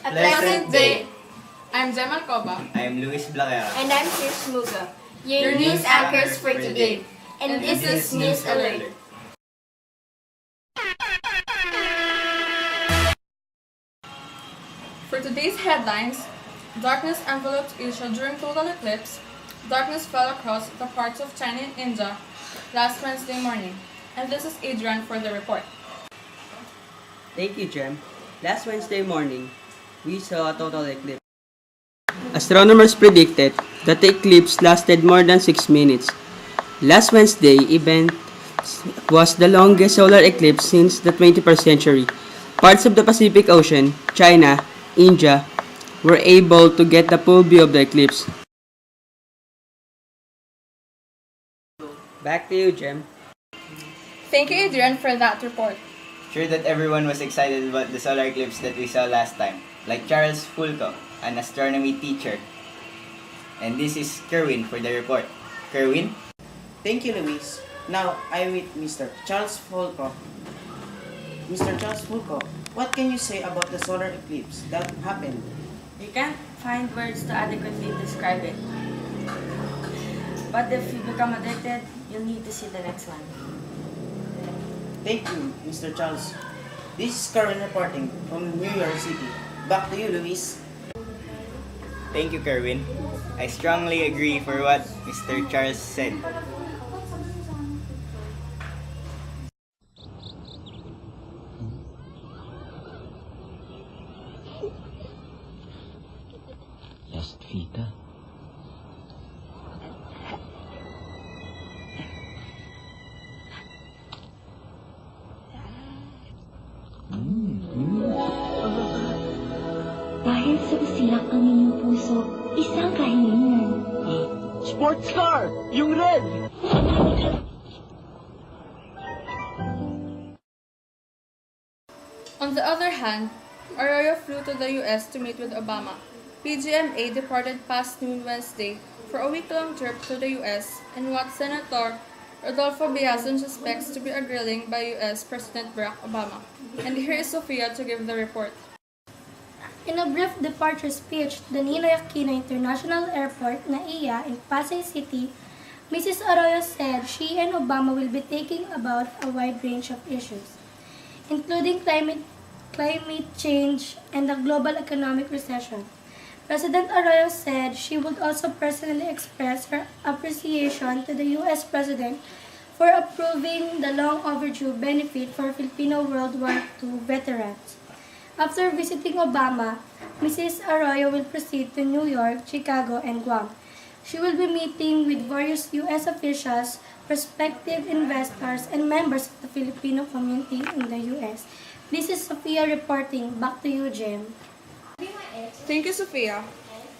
A pleasant day. I'm Jem Alcoba. I am Blaquera. And I'm Trish Muga, your news anchors for today. And this is News Alert. For today's headlines, darkness enveloped Asia during total eclipse. Darkness fell across the parts of China and India last Wednesday morning. And this is Adrian for the report. Thank you, Jem. Last Wednesday morning, we saw a total eclipse. Astronomers predicted that the eclipse lasted more than 6 minutes. Last Wednesday event was the longest solar eclipse since the 21st century. Parts of the Pacific Ocean, China, India, were able to get the full view of the eclipse. Back to you, Jem. Thank you, Adrian, for that report. Sure that everyone was excited about the solar eclipse that we saw last time, like Charles Fulco, an astronomy teacher. And this is Kerwin for the report. Kerwin? Thank you, Luis. Now, I'm with Mr. Charles Fulco. Mr. Charles Fulco, what can you say about the solar eclipse that happened? You can't find words to adequately describe it. But if you become addicted, you'll need to see the next one. Thank you, Mr. Charles. This is Kerwin reporting from New York City. Back to you, Luis. Thank you, Kerwin. I strongly agree for what Mr. Charles said. Last Vita. Dahil sa usilak ang inyong puso, isang kahilingan. Sports car! Yung red! On the other hand, Arroyo flew to the US to meet with Obama. PGMA departed past noon Wednesday for a week-long trip to the US in what Senator Rodolfo Biazon suspects to be a grilling by US President Barack Obama. And here is Sofia to give the report. In a brief departure speech at the Ninoy Aquino International Airport, NAIA, in Pasay City, Mrs. Arroyo said she and Obama will be taking about a wide range of issues, including climate change and the global economic recession. President Arroyo said she would also personally express her appreciation to the U.S. President for approving the long-overdue benefit for Filipino World War II veterans. After visiting Obama, Mrs. Arroyo will proceed to New York, Chicago, and Guam. She will be meeting with various U.S. officials, prospective investors, and members of the Filipino community in the U.S. This is Sofia reporting. Back to you, Jem. Thank you, Sofia.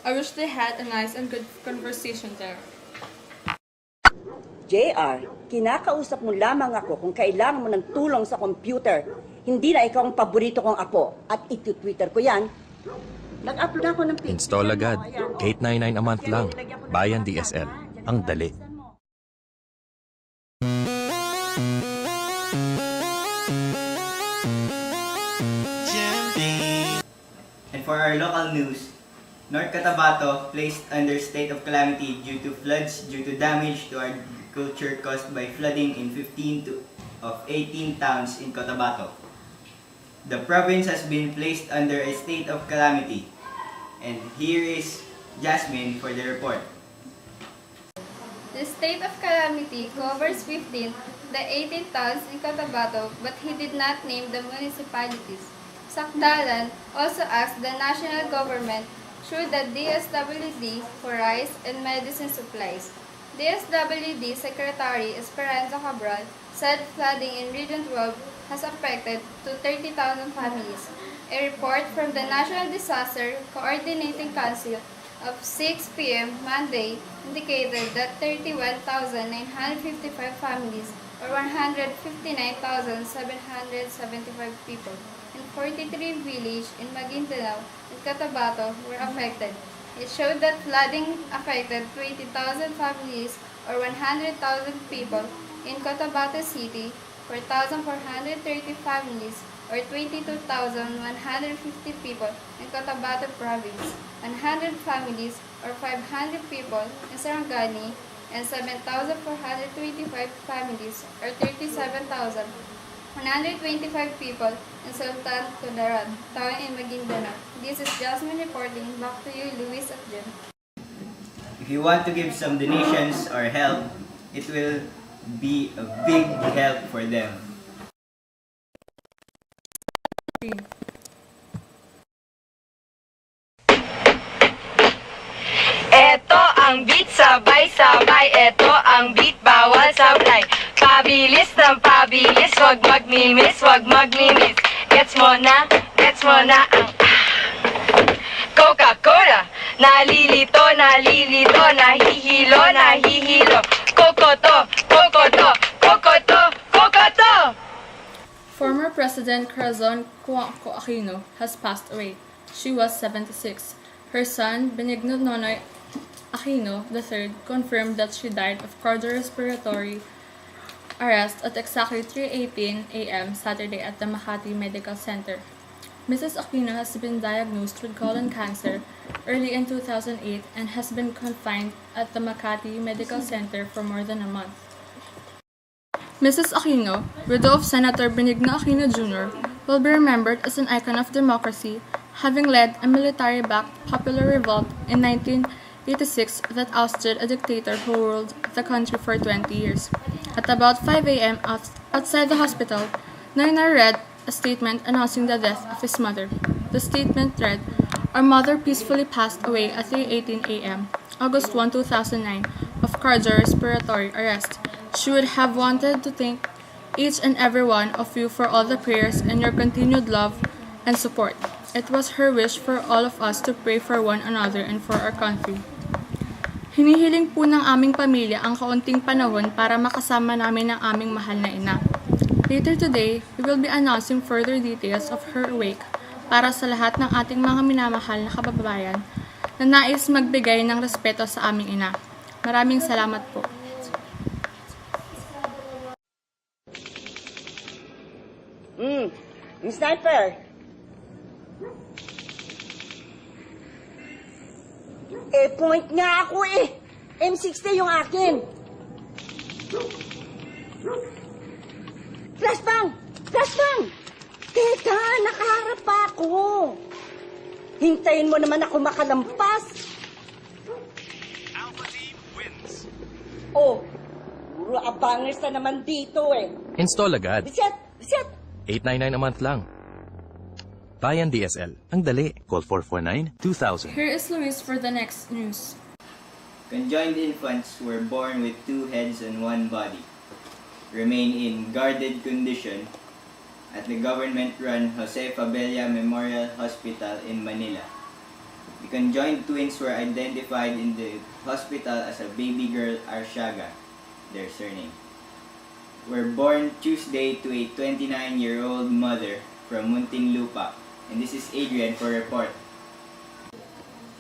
I wish they had a nice and good conversation there. JR, kinakausap mo lamang ako kung kailangan mo ng tulong sa computer. Hindi na ikaw ang paborito kong apo at iti-Twitter ko yan. Nag-upload ako ng picture. Install agad. $8.99 a month lang. Bayan DSL. Ang dali. And for our local news, North Cotabato placed under state of calamity due to floods due to damage to agriculture caused by flooding in 15 of 18 towns in Cotabato. The province has been placed under a state of calamity. And here is Jasmine for the report. The state of calamity covers 15 the 18 towns in Cotabato, but he did not name the municipalities. Sakdalan also asked the national government through the DSWD for rice and medicine supplies. DSWD Secretary Esperanza Cabral said flooding in Region 12 has affected to 30,000 families. A report from the National Disaster Coordinating Council of 6 p.m. Monday indicated that 31,955 families, or 159,775 people, in 43 villages in Maguindanao and Cotabato were affected. It showed that flooding affected 20,000 families, or 100,000 people, in Cotabato City, 4,430 families, or 22,150 people in Cotabato Province, 100 families or 500 people in Sarangani, and 7,425 families or 37,125 people in Sultan Kudarat, Town in Maguindanao. This is Jasmine reporting. Back to you, Luis at Jem. If you want to give some donations or help, it will be a big help for them. Eto ang beat, sabay-sabay. Eto ang beat, bawal sablay. Pabilis ng pabilis, wag magmimis, wag magmimis. Gets mo na ang Coca-Cola. Nalilito, nalilito, nahihilo, nahihilo. Kokoto, kokoto, kokoto, kokoto. Former President Corazon Aquino has passed away. She was 76. Her son, Benigno Nonoy Aquino III, confirmed that she died of cardiorespiratory arrest at exactly 3:18 a.m. Saturday at the Makati Medical Center. Mrs. Aquino has been diagnosed with colon cancer early in 2008 and has been confined at the Makati Medical Center for more than a month. Mrs. Aquino, widow of Senator Benigno Aquino Jr., will be remembered as an icon of democracy, having led a military-backed popular revolt in 1986 that ousted a dictator who ruled the country for 20 years. At about 5 a.m. outside the hospital, Noynoy read a statement announcing the death of his mother. The statement read, "Our mother peacefully passed away at 3:18 a.m., August 1, 2009, of cardiorespiratory arrest. She would have wanted to thank each and every one of you for all the prayers and your continued love and support. It was her wish for all of us to pray for one another and for our country." Hinihiling po ng aming pamilya ang kaunting panahon para makasama namin ang aming mahal na ina. Later today, we will be announcing further details of her wake para sa lahat ng ating mga minamahal na kababayan na nais magbigay ng respeto sa aming ina. Maraming salamat po. Yung sniper. Point nga ako M60 yung akin. Flashbang! Flashbang! Teka, nakaharap pa ako. Hintayin mo naman ako makalampas. Alpha Team wins. Oh, puro abangers na naman dito Install agad. Reset! Reset! $899 a month lang. Bayan DSL. Ang dali. Call 449-2000. Here is Luis for the next news. Conjoined infants were born with 2 heads and 1 body. Remain in guarded condition at the government-run Jose Fabella Memorial Hospital in Manila. The conjoined twins were identified in the hospital as a baby girl Arshaga, their surname. Were born Tuesday to a 29-year-old mother from Muntinlupa. And this is Adrian for report.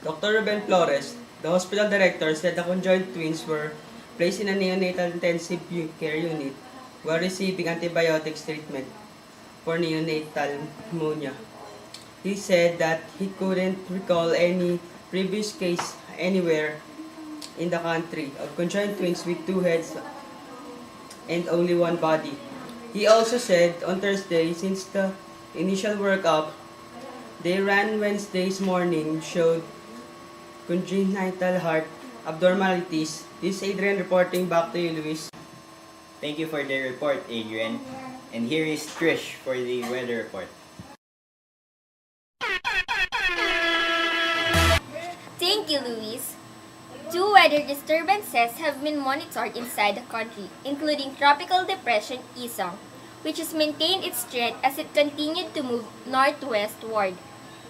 Dr. Ruben Flores, the hospital director, said the conjoined twins were placed in a neonatal intensive care unit while receiving antibiotics treatment for neonatal pneumonia. He said that he couldn't recall any previous case anywhere in the country of conjoined twins with 2 heads and only 1 body. He also said on Thursday, since the initial workup they ran Wednesday's morning showed congenital heart abnormalities. This is Adrian reporting. Back to you, Luis. Thank you for the report, Adrian. And here is Trish for the weather report. Thank you, Luis. 2 weather disturbances have been monitored inside the country, including Tropical Depression Isang, which has maintained its strength as it continued to move northwestward.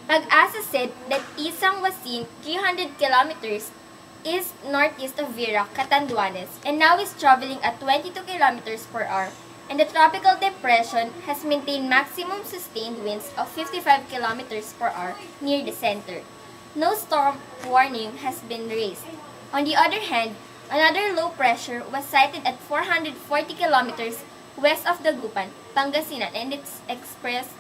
Pag-asa said that Isang was seen 300 kilometers east-northeast of Virac, Catanduanes, and now is traveling at 22 kilometers per hour, and the tropical depression has maintained maximum sustained winds of 55 kilometers per hour near the center. No storm warning has been raised. On the other hand, another low pressure was sighted at 440 kilometers west of Dagupan, Pangasinan, and its expressed